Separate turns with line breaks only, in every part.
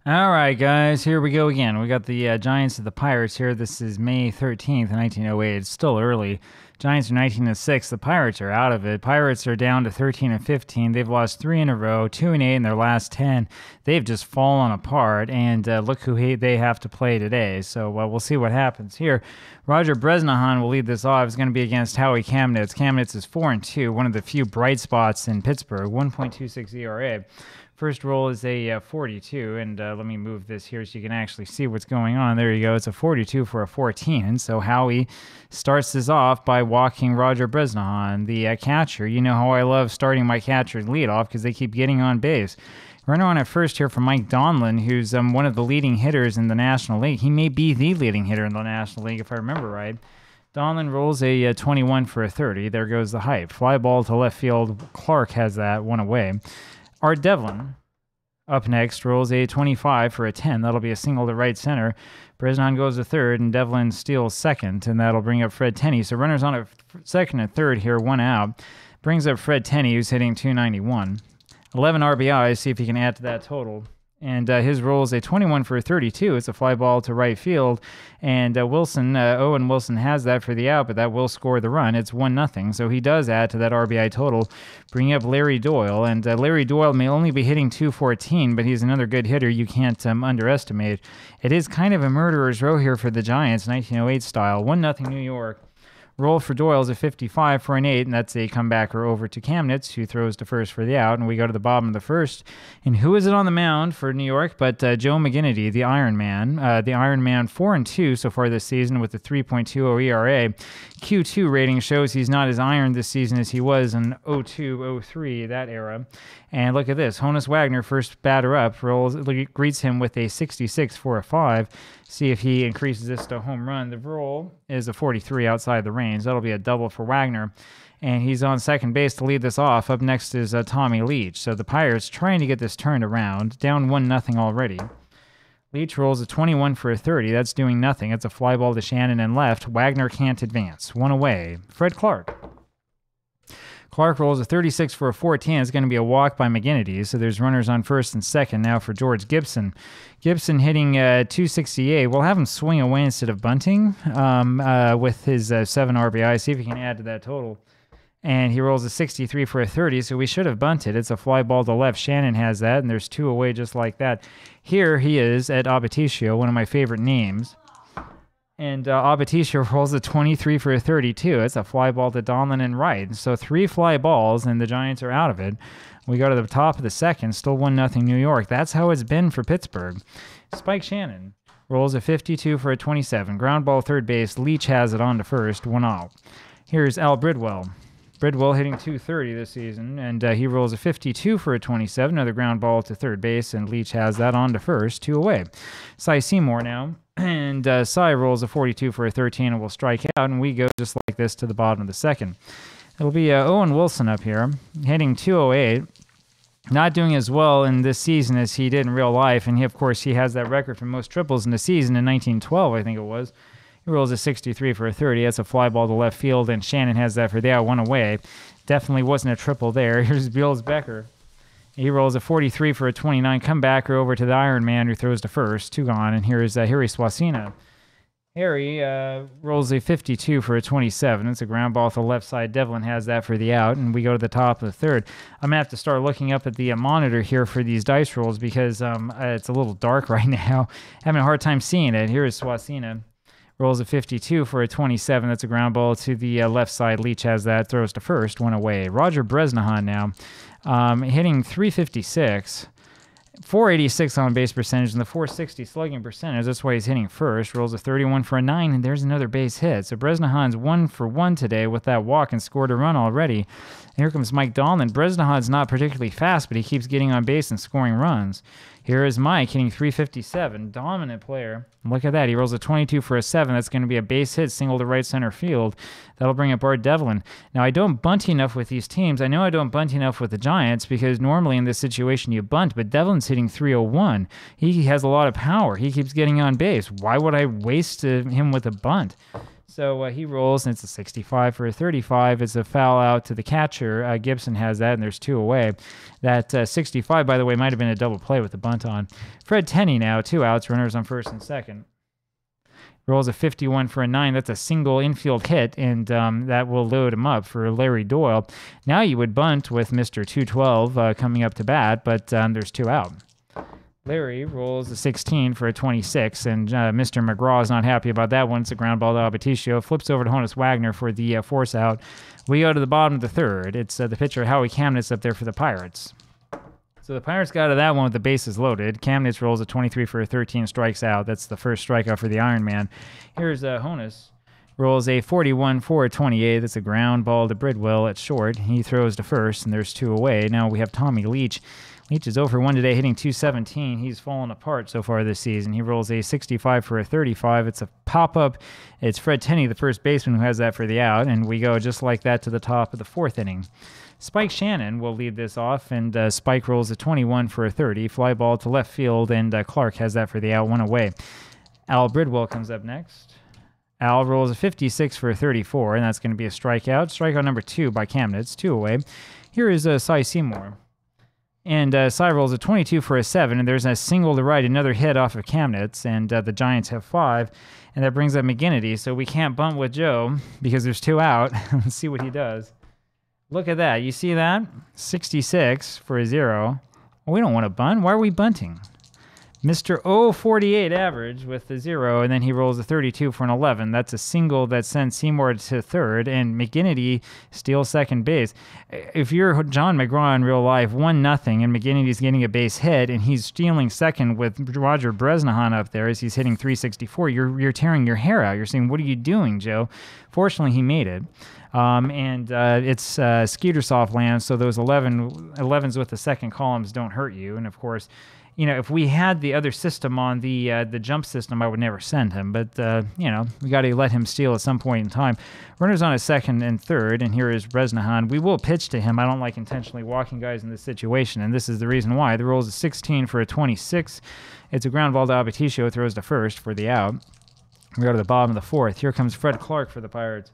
All right, guys, here we go again. We got the Giants of the Pirates here. This is May 13th, 1908. It's still early. Giants are 19-6. The Pirates are out of it. Pirates are down to 13-15. They've lost 3 in a row, 2-8 in their last 10. They've just fallen apart, and look who they have to play today. So we'll see what happens here. Roger Bresnahan will lead this off. It's going to be against Howie Kamnitz. Kamnitz is 4-2, one of the few bright spots in Pittsburgh, 1.26 ERA. First roll is a 42, and let me move this here so you can actually see what's going on. There you go. It's a 42 for a 14. So Howie starts this off by walking Roger Bresnahan, the catcher. You know how I love starting my catcher lead off because they keep getting on base. Runner on at first here for Mike Donlin, who's one of the leading hitters in the National League. He may be the leading hitter in the National League, if I remember right. Donlin rolls a 21 for a 30. There goes the hype. Fly ball to left field. Clark has that one away. Art Devlin up next rolls a 25 for a 10. That'll be a single to right center. Bresnahan goes to third, and Devlin steals second, and that'll bring up Fred Tenney. So runners on at second and third here, one out. Brings up Fred Tenney, who's hitting 291. 11 RBIs, see if he can add to that total. And his roll is a 21 for a 32. It's a fly ball to right field. And Owen Wilson has that for the out, but that will score the run. It's 1-0. So he does add to that RBI total, bringing up Larry Doyle. And Larry Doyle may only be hitting 214, but he's another good hitter you can't underestimate. It is kind of a murderer's row here for the Giants, 1908 style. 1-0 New York. Roll for Doyle is a 55 for an 8, and that's a comebacker over to Kamnitz, who throws to first for the out, and we go to the bottom of the first. And who is it on the mound for New York but Joe McGinnity, the Iron Man. The Iron Man 4-2 so far this season with a 3.20 ERA. Q2 rating shows he's not as iron this season as he was in 02-03, that era. And look at this. Honus Wagner, first batter up, greets him with a 66 for a 5. See if he increases this to a home run. The roll is a 43 outside the range. That'll be a double for Wagner. And he's on second base to lead this off. Up next is Tommy Leach. So the Pirates trying to get this turned around. Down 1-0 already. Leach rolls a 21 for a 30. That's doing nothing. It's a fly ball to Shannon and left. Wagner can't advance. One away. Fred Clark. Clark rolls a 36 for a 14. It's going to be a walk by McGinnity. So there's runners on first and second now for George Gibson. Gibson hitting 268. We'll have him swing away instead of bunting with his 7 RBI. See if he can add to that total. And he rolls a 63 for a 30, so we should have bunted. It's a fly ball to left. Shannon has that, and there's 2 away just like that. Here he is at Abaticio, one of my favorite names. And Abaticio rolls a 23 for a 32. It's a fly ball to Donlin and right. So 3 fly balls, and the Giants are out of it. We go to the top of the second, still 1-0 New York. That's how it's been for Pittsburgh. Spike Shannon rolls a 52 for a 27. Ground ball third base. Leach has it on to first, 1 out. Here's Al Bridwell. Bridwell hitting 230 this season, and he rolls a 52 for a 27. Another ground ball to third base, and Leach has that on to first, 2 away. Cy Seymour now. And Cy rolls a 42 for a 13 and will strike out, and we go just like this to the bottom of the second. It'll be Owen Wilson up here, hitting 208. Not doing as well in this season as he did in real life, and of course he has that record for most triples in the season in 1912, I think it was. He rolls a 63 for a 30. That's a fly ball to left field, and Shannon has that for the out, 1 away. Definitely wasn't a triple there. Here's Bills Becker. He rolls a 43 for a 29. Comebacker over to the Iron Man, who throws to first. 2 gone. And here's Harry Swasina. Harry rolls a 52 for a 27. It's a ground ball to the left side. Devlin has that for the out. And we go to the top of the third. I'm going to have to start looking up at the monitor here for these dice rolls because it's a little dark right now. Having a hard time seeing it. Here is Swasina. Rolls a 52 for a 27. That's a ground ball to the left side. Leach has that. Throws to first. 1 away. Roger Bresnahan now. Hitting 356. 486 on base percentage and the 460 slugging percentage. That's why he's hitting first. Rolls a 31 for a 9, and there's another base hit. So Bresnahan's 1 for 1 today with that walk and scored a run already. And here comes Mike Donlin. Bresnahan's not particularly fast, but he keeps getting on base and scoring runs. Here is Mike hitting 357. Dominant player. Look at that. He rolls a 22 for a 7. That's going to be a base hit, single to right center field. That'll bring up Art Devlin. Now, I don't bunt enough with these teams. I know I don't bunt enough with the Giants because normally in this situation you bunt, but Devlin's hitting 301. He has a lot of power. He keeps getting on base. Why would I waste him with a bunt? So he rolls, and it's a 65 for a 35. It's a foul out to the catcher. Gibson has that, and there's 2 away. That 65, by the way, might have been a double play with the bunt on. Fred Tenney now, 2 outs, runners on first and second. Rolls a 51 for a 9. That's a single infield hit, and that will load him up for Larry Doyle. Now you would bunt with Mr. 212 coming up to bat, but there's 2 out. Larry rolls a 16 for a 26, and Mr. McGraw is not happy about that one. It's a ground ball to Abaticio. Flips over to Honus Wagner for the force out. We go to the bottom of the third. It's the pitcher Howie Kamnitz up there for the Pirates. So the Pirates got out of that one with the bases loaded. Kamnitz rolls a 23 for a 13, strikes out. That's the first strikeout for the Iron Man. Here's Honus. Rolls a 41 for a 28. That's a ground ball to Bridwell at short. He throws to first, and there's 2 away. Now we have Tommy Leach. Leach is 0 for 1 today, hitting .217. He's fallen apart so far this season. He rolls a 65 for a 35. It's a pop-up. It's Fred Tenney, the first baseman, who has that for the out, and we go just like that to the top of the 4th inning. Spike Shannon will lead this off, and Spike rolls a 21 for a 30. Fly ball to left field, and Clark has that for the out, 1 away. Al Bridwell comes up next. Al rolls a 56 for a 34, and that's going to be a strikeout. Strikeout number 2 by Kamnitz, 2 away. Here is Cy Seymour. And Cy rolls a 22 for a 7, and there's a single to right, another hit off of Kamnitz, and the Giants have 5, and that brings up McGinnity, so we can't bunt with Joe because there's 2 out. Let's see what he does. Look at that. You see that? 66 for a 0. Well, we don't want to bunt. Why are we bunting? Mr. 048 average with the 0, and then he rolls a 32 for an 11. That's a single that sends Seymour to third, and McGinnity steals second base. If you're John McGraw in real life, 1-0, and McGinnity's getting a base hit, and he's stealing second with Roger Bresnahan up there as he's hitting 364, you're tearing your hair out. You're saying, what are you doing, Joe? Fortunately, he made it. It's Skeetersoft land, so those 11s with the second columns don't hurt you, and of course, you know, if we had the other system on the jump system, I would never send him. But, you know, we got to let him steal at some point in time. Runners on a second and third, and here is Bresnahan. We will pitch to him. I don't like intentionally walking guys in this situation, and this is the reason why. The roll is a 16 for a 26. It's a ground ball to Abaticio, throws to first for the out. We go to the bottom of the 4th. Here comes Fred Clark for the Pirates.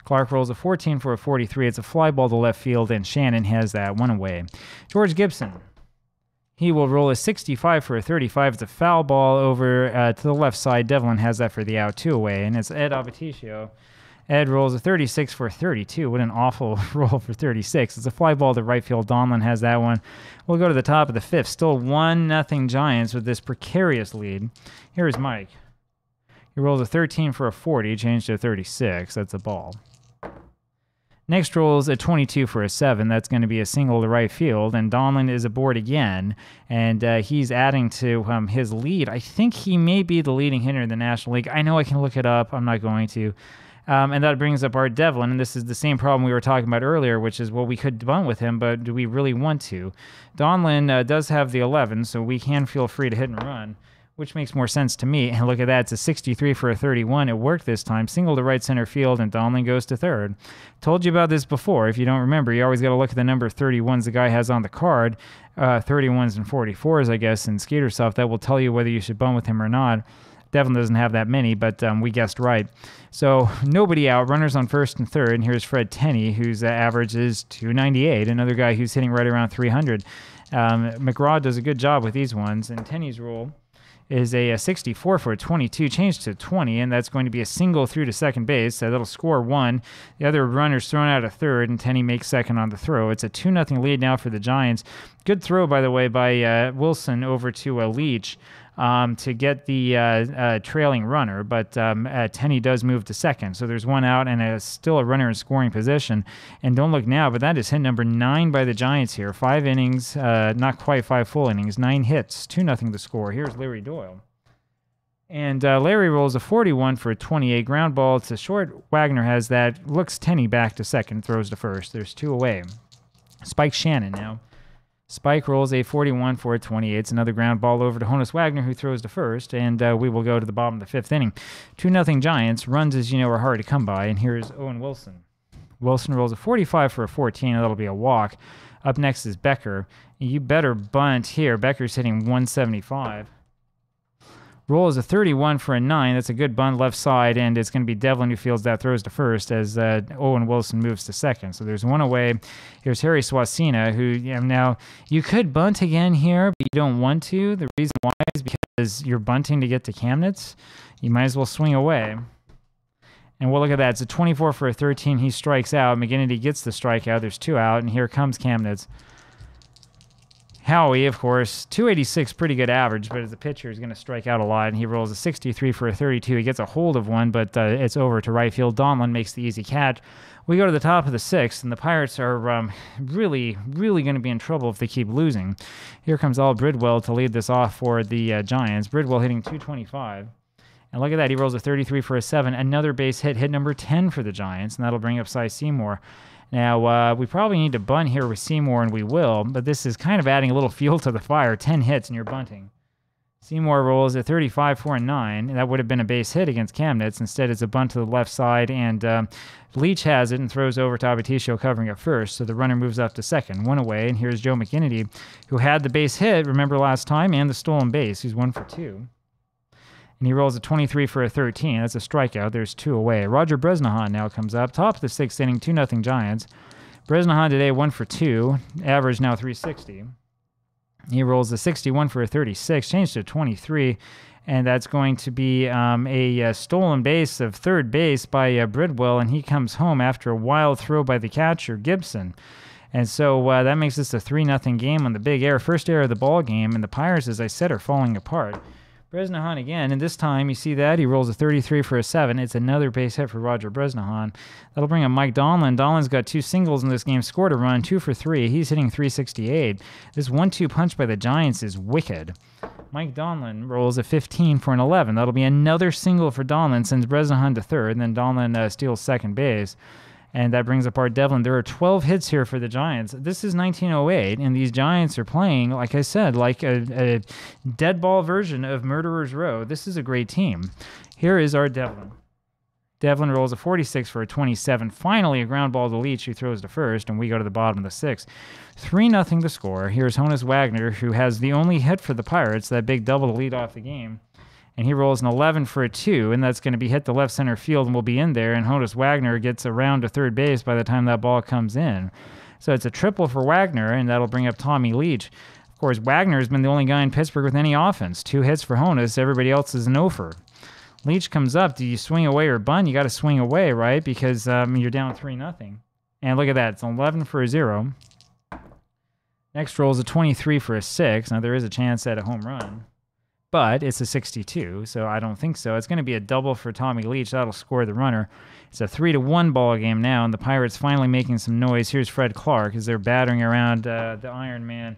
Clark rolls a 14 for a 43. It's a fly ball to left field, and Shannon has that, 1 away. George Gibson. He will roll a 65 for a 35. It's a foul ball over to the left side. Devlin has that for the out, 2 away. And it's Ed Abaticio. Ed rolls a 36 for a 32. What an awful roll for 36. It's a fly ball to right field. Donlin has that one. We'll go to the top of the 5th. Still 1-0 Giants with this precarious lead. Here is Mike. He rolls a 13 for a 40. Changed to a 36. That's a ball. Next rolls a 22 for a 7. That's going to be a single to right field, and Donlin is aboard again, and he's adding to his lead. I think he may be the leading hitter in the National League. I know I can look it up. I'm not going to. And that brings up Art Devlin, and this is the same problem we were talking about earlier, which is, well, we could bunt with him, but do we really want to? Donlin does have the 11, so we can feel free to hit and run, which makes more sense to me. And look at that. It's a 63 for a 31. It worked this time. Single to right center field, and Donlin goes to third. Told you about this before. If you don't remember, you always got to look at the number of 31s the guy has on the card. 31s and 44s, I guess, in Skeetersoft. That will tell you whether you should bunt with him or not. Devlin doesn't have that many, but we guessed right. So nobody out. Runners on first and third. And here's Fred Tenney, whose average is 298. Another guy who's hitting right around 300. McGraw does a good job with these ones. And Tenney's rule is a 64 for a 22, changed to 20, and that's going to be a single through to second base. So that'll score 1. The other runner's thrown out a third, and Tenney makes second on the throw. It's a 2-0 lead now for the Giants. Good throw, by the way, by Wilson over to Leach to get the trailing runner, but Tenney does move to second. So there's 1 out and still a runner in scoring position. And don't look now, but that is hit number 9 by the Giants here. 5 innings, not quite 5 full innings, 9 hits, 2-0 to score. Here's Larry Doyle. And Larry rolls a 41 for a 28. Ground ball to short. Wagner has that. Looks Tenney back to second, throws to first. There's 2 away. Spike Shannon now. Spike rolls a 41 for a 28. It's another ground ball over to Honus Wagner, who throws to first, and we will go to the bottom of the 5th inning. 2-0 Giants. Runs, as you know, are hard to come by, and here's Owen Wilson. Wilson rolls a 45 for a 14, and that'll be a walk. Up next is Becker. You better bunt here. Becker's hitting 175. Roll is a 31 for a 9. That's a good bunt left side, and it's going to be Devlin who fields that, throws to first as Owen Wilson moves to second. So there's one away. Here's Harry Swasina, who now you could bunt again here, but you don't want to. The reason why is because you're bunting to get to Kamnitz. You might as well swing away. And we'll look at that. It's a 24 for a 13. He strikes out. McGinnity gets the strikeout. There's 2 out, and here comes Kamnitz. Howie, of course, 286, pretty good average, but as a pitcher, he's going to strike out a lot, and he rolls a 63 for a 32. He gets a hold of one, but it's over to right field. Donlin makes the easy catch. We go to the top of the 6th, and the Pirates are really, really going to be in trouble if they keep losing. Here comes Al Bridwell to lead this off for the Giants. Bridwell hitting 225. And look at that. He rolls a 33 for a 7. Another base hit, hit number 10 for the Giants, and that'll bring up Cy Seymour. Now, we probably need to bunt here with Seymour, and we will, but this is kind of adding a little fuel to the fire. 10 hits, and you're bunting. Seymour rolls a 35 for a 9. That would have been a base hit against Kamnitz. Instead, it's a bunt to the left side, and Leach has it and throws over to Abaticio covering at first, so the runner moves up to second. 1 away, and here's Joe McGinnity, who had the base hit, remember last time, and the stolen base. He's 1 for 2. And he rolls a 23 for a 13. That's a strikeout. There's 2 away. Roger Bresnahan now comes up. Top of the 6th inning, 2-0 Giants. Bresnahan today 1 for 2. Average now 360. He rolls a 61 for a 36. Changed to 23. And that's going to be a stolen base of third base by Bridwell. And he comes home after a wild throw by the catcher, Gibson. And so that makes this a 3-0 game on the Big Air. First air of the ball game. And the Pirates, as I said, are falling apart. Bresnahan again, and this time you see that he rolls a 33 for a 7. It's another base hit for Roger Bresnahan. That'll bring up Mike Donlin. Donlin's got 2 singles in this game, scored a run, 2 for 3. He's hitting 368. This 1-2 punch by the Giants is wicked. Mike Donlin rolls a 15 for an 11. That'll be another single for Donlin, sends Bresnahan to third, and then Donlin steals second base. And that brings up Art Devlin. There are 12 hits here for the Giants. This is 1908, and these Giants are playing, like I said, like a dead ball version of Murderers Row. This is a great team. Here is Art Devlin. Devlin rolls a 46 for a 27. Finally, a ground ball to Leach, who throws to first, and we go to the bottom of the 6th. 3-0 to score. Here's Honus Wagner, who has the only hit for the Pirates, that big double to lead off the game. And he rolls an 11 for a 2, and that's going to be hit to left center field and will be in there. And Honus Wagner gets around to third base by the time that ball comes in. So it's a triple for Wagner, and that'll bring up Tommy Leach. Of course, Wagner has been the only guy in Pittsburgh with any offense. 2 hits for Honus. Everybody else is an offer. Leach comes up. Do you swing away or bunt? You got to swing away, right? Because you're down 3-0. And look at that. It's an 11 for a 0. Next roll is a 23 for a 6. Now, there is a chance at a home run. But it's a 62, so I don't think so. It's going to be a double for Tommy Leach. That'll score the runner. It's a 3-1 ball game now, and the Pirates finally making some noise. Here's Fred Clark as they're battering around the Iron Man.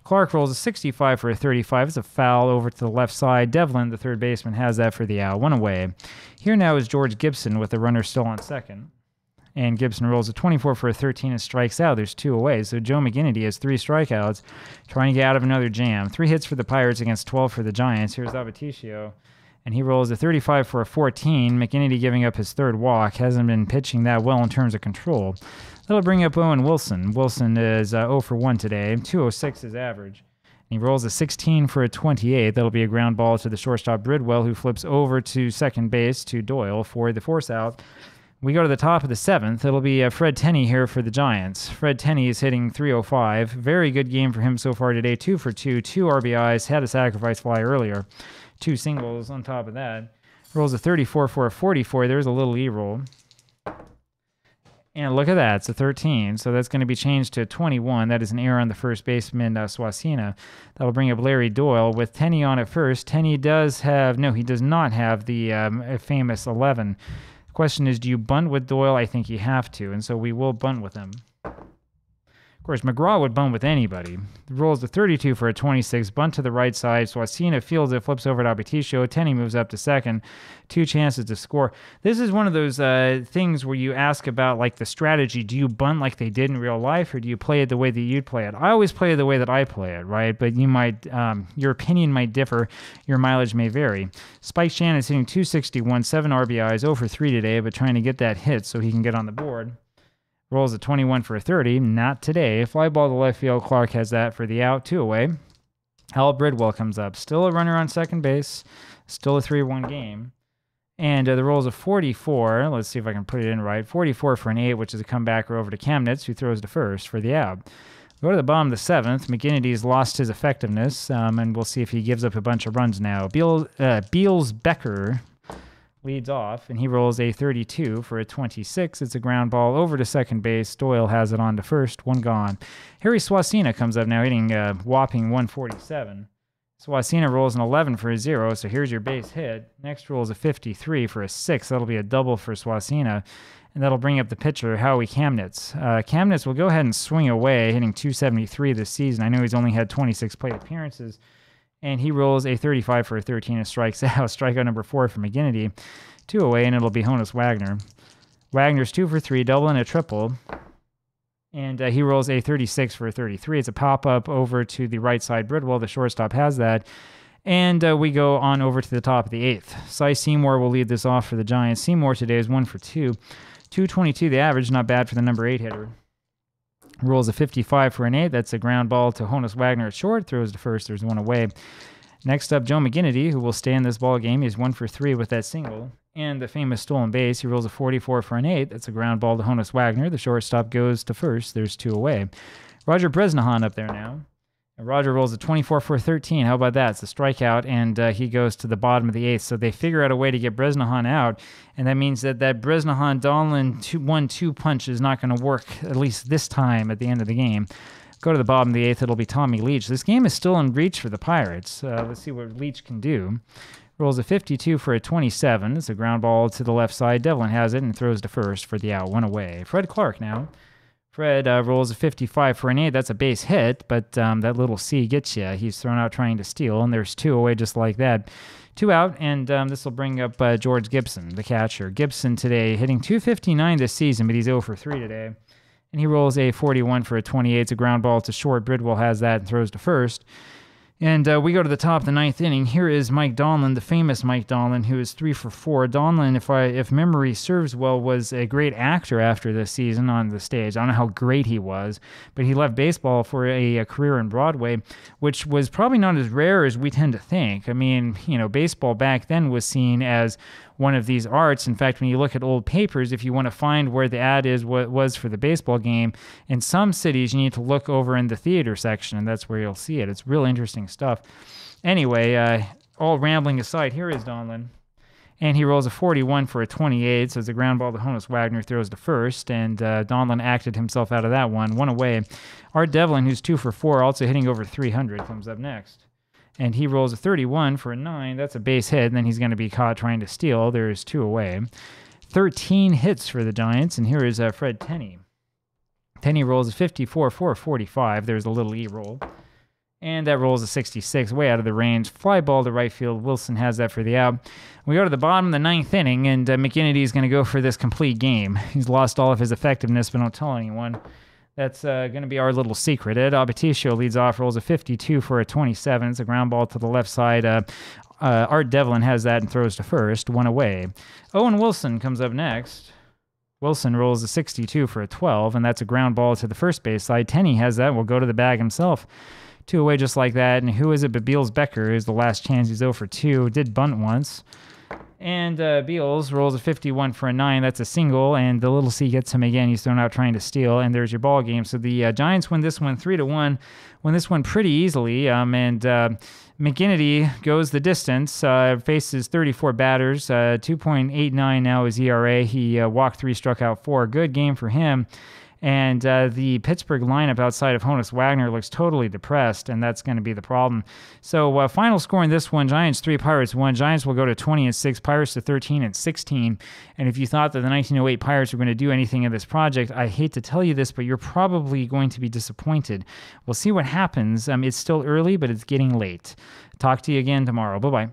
Clark rolls a 65 for a 35. It's a foul over to the left side. Devlin, the third baseman, has that for the out. 1 away. Here now is George Gibson with the runner still on second. And Gibson rolls a 24 for a 13 and strikes out. There's 2 away. So Joe McGinnity has 3 strikeouts, trying to get out of another jam. 3 hits for the Pirates against 12 for the Giants. Here's Abaticio, and he rolls a 35 for a 14. McGinnity giving up his 3rd walk. Hasn't been pitching that well in terms of control. That'll bring up Owen Wilson. Wilson is 0 for 1 today. 206 is average. And he rolls a 16 for a 28. That'll be a ground ball to the shortstop Bridwell, who flips over to second base to Doyle for the force out. We go to the top of the 7th. It'll be Fred Tenney here for the Giants. Fred Tenney is hitting 305. Very good game for him so far today. 2 for 2, 2 RBIs. Had a sacrifice fly earlier. 2 singles on top of that. Rolls a 34 for a 44. There's a little E-roll. And look at that. It's a 13. So that's going to be changed to 21. That is an error on the first baseman, Swasina. That'll bring up Larry Doyle with Tenney on at first. Tenney does have... No, he does not have the famous 11. Question is, do you bunt with Doyle? I think you have to, and so we will bunt with him. Of course, McGraw would bunt with anybody. The roll is a 32 for a 26, bunt to the right side. Swasina fields it, flips over to Abaticio. Tenney moves up to second. 2 chances to score. This is one of those things where you ask about like the strategy. Do you bunt like they did in real life, or do you play it the way that you'd play it? I always play it the way that I play it, right? But you might, your opinion might differ. Your mileage may vary. Spike Shannon is hitting 261, 7 RBIs, 0 for 3 today, but trying to get that hit so he can get on the board. Rolls a 21 for a 30. Not today. Fly ball to left field. Clark has that for the out. 2 away. Hal Bridwell comes up. Still a runner on second base. Still a 3-1 game. And the rolls a 44. Let's see if I can put it in right. 44 for an 8, which is a comebacker over to Kamnitz, who throws to first for the out. Go to the bottom of the 7th. McGinnity's lost his effectiveness, and we'll see if he gives up a bunch of runs now. Beals Becker leads off, and he rolls a 32 for a 26. It's a ground ball over to second base. Doyle has it on to first. One gone. Harry Swasina comes up now, hitting a whopping 147. Swasina rolls an 11 for a 0, so here's your base hit. Next rolls a 53 for a 6. That'll be a double for Swasina, and that'll bring up the pitcher, Howie Kamnitz. Kamnitz will go ahead and swing away, hitting 273 this season. I know he's only had 26 plate appearances, and he rolls a 35 for a 13 and strikes out. Strikeout number 4 for McGinnity. 2 away, and it'll be Honus Wagner. Wagner's 2 for 3, double and a triple. And he rolls a 36 for a 33. It's a pop-up over to the right side. Bridwell, the shortstop, has that. And we go on over to the top of the 8th. Cy Seymour will lead this off for the Giants. Seymour today is 1 for 2. 222 the average, not bad for the number 8 hitter. Rolls a 55 for an 8. That's a ground ball to Honus Wagner at short. Throws to first. There's one away. Next up, Joe McGinnity, who will stay in this ball game. He's 1 for 3 with that single. And the famous stolen base, he rolls a 44 for an 8. That's a ground ball to Honus Wagner. The shortstop goes to first. There's 2 away. Roger Bresnahan up there now. And Roger rolls a 24 for a 13. How about that? It's a strikeout, and he goes to the bottom of the 8th. So they figure out a way to get Bresnahan out, and that means that Bresnahan-Donlin 1-2 punch is not going to work, at least this time at the end of the game. Go to the bottom of the 8th. It'll be Tommy Leach. This game is still in reach for the Pirates. Let's see what Leach can do. Rolls a 52 for a 27. It's a ground ball to the left side. Devlin has it and throws to first for the out. 1 away. Fred Clark now. Fred rolls a 55 for an 8. That's a base hit, but that little C gets you. He's thrown out trying to steal, and there's 2 away just like that. 2 out, and this will bring up George Gibson, the catcher. Gibson today hitting 259 this season, but he's 0 for 3 today. And he rolls a 41 for a 28. It's a ground ball to short. Bridwell has that and throws to first. And we go to the top of the 9th inning. Here is Mike Donlin, the famous Mike Donlin, who is 3 for 4. Donlin, if memory serves well, was a great actor after this season on the stage. I don't know how great he was, but he left baseball for a career in Broadway, which was probably not as rare as we tend to think. I mean, baseball back then was seen as one of these arts. In fact, when you look at old papers, if you want to find where the ad is, what it was for the baseball game, in some cities, you need to look over in the theater section, and that's where you'll see it. It's real interesting stuff. Anyway, all rambling aside, here is Donlin. And he rolls a 41 for a 28, so it's a ground ball to Honus Wagner, throws to first, and Donlin acted himself out of that one. 1 away. Art Devlin, who's 2 for 4, also hitting over 300, comes up next. And he rolls a 31 for a 9. That's a base hit, and then he's going to be caught trying to steal. There's 2 away. 13 hits for the Giants, and here is Fred Tenney. Tenney rolls a 54 for a 45. There's a little E roll. And that rolls a 66, way out of the range. Fly ball to right field. Wilson has that for the out. We go to the bottom of the 9th inning, and McGinnity is going to go for this complete game. He's lost all of his effectiveness, but don't tell anyone. That's going to be our little secret. Ed Abaticio leads off, rolls a 52 for a 27. It's a ground ball to the left side. Art Devlin has that and throws to first. 1 away. Owen Wilson comes up next. Wilson rolls a 62 for a 12, and that's a ground ball to the first base side. Tenney has that. Will go to the bag himself. 2 away just like that. And who is it but Beals Becker is the last chance. He's 0 for 2. Did bunt once. And Beals rolls a 51 for a 9. That's a single, and the little C gets him again. He's thrown out trying to steal, and there's your ball game. So the Giants win this one 3-1. Win this one pretty easily, and McGinnity goes the distance, faces 34 batters, 2.89 now is ERA. He walked 3, struck out 4. Good game for him. And the Pittsburgh lineup outside of Honus Wagner looks totally depressed, and that's going to be the problem. So final score in this one, Giants 3, Pirates 1. Giants will go to 20-6, Pirates to 13-16. And if you thought that the 1908 Pirates were going to do anything in this project, I hate to tell you this, but you're probably going to be disappointed. We'll see what happens. It's still early, but it's getting late. Talk to you again tomorrow. Bye-bye.